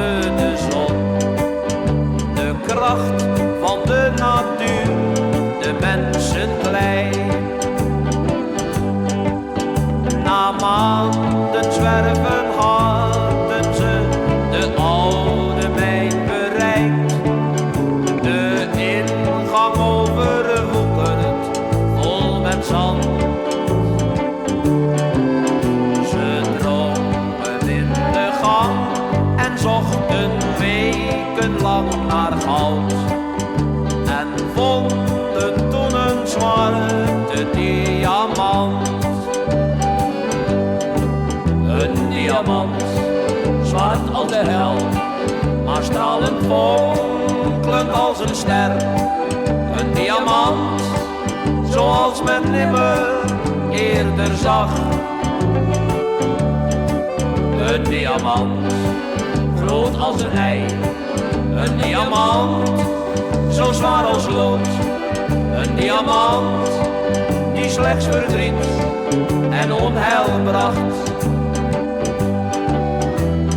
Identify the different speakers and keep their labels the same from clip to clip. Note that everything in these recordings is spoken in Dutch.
Speaker 1: aarde, de zon, de kracht van de natuur, de mensen klei. Na maanden zwerven hadden ze de oude mijn bereikt. De ingang overwoekerd, vol met zand. Ze drongen in de gang en zochten wekenlang naar goud. En vonden toen een zwarte diamant. Een diamant, zwart als de hel, maar stralend fonkelend als een ster. Een diamant, zoals men nimmer eerder zag. Een diamant, groot als een ei. Een diamant, zo zwaar als lood. Een diamant, die slechts verdriet en onheil bracht.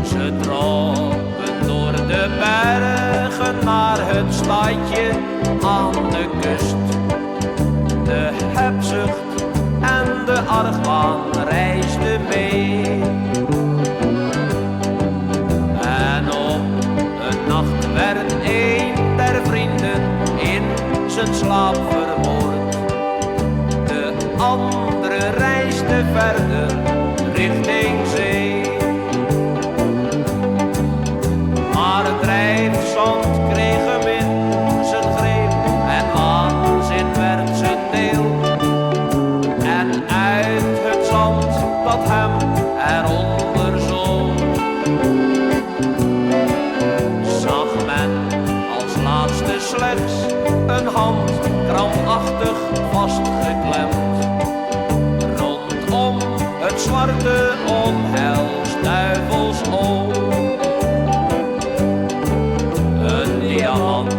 Speaker 1: Ze trokken door de bergen naar het stadje aan de kust. De hebzucht en de argwaan reisden mee. En op een nacht werd een der vrienden in zijn slaap vermoord. De andere reisde verder richting zee. Maar het drijfzand kreeg hem in zijn greep en waanzin werd zijn deel. En uit het zand dat hem eronder zoog, zag men als laatste slechts een hand krampachtig vastgeklemd. Rondom het zwarte onheilsduivelsoog. Een diamant,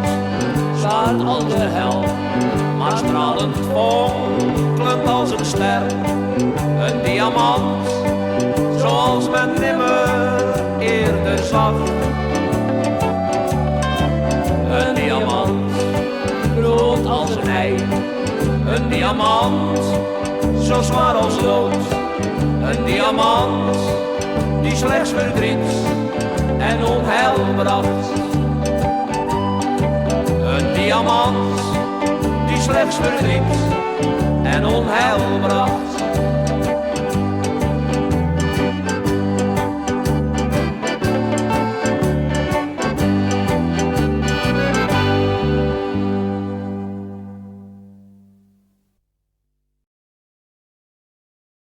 Speaker 1: zwart als de hel, maar stralend fonkelend als een ster. Een diamant, zoals men nimmer eerder zag. Een diamant, groot als een ei. Een diamant, zo zwaar als lood. Een diamant, die slechts verdriet en onheil bracht. Een diamant, die slechts verdriet en onheil bracht.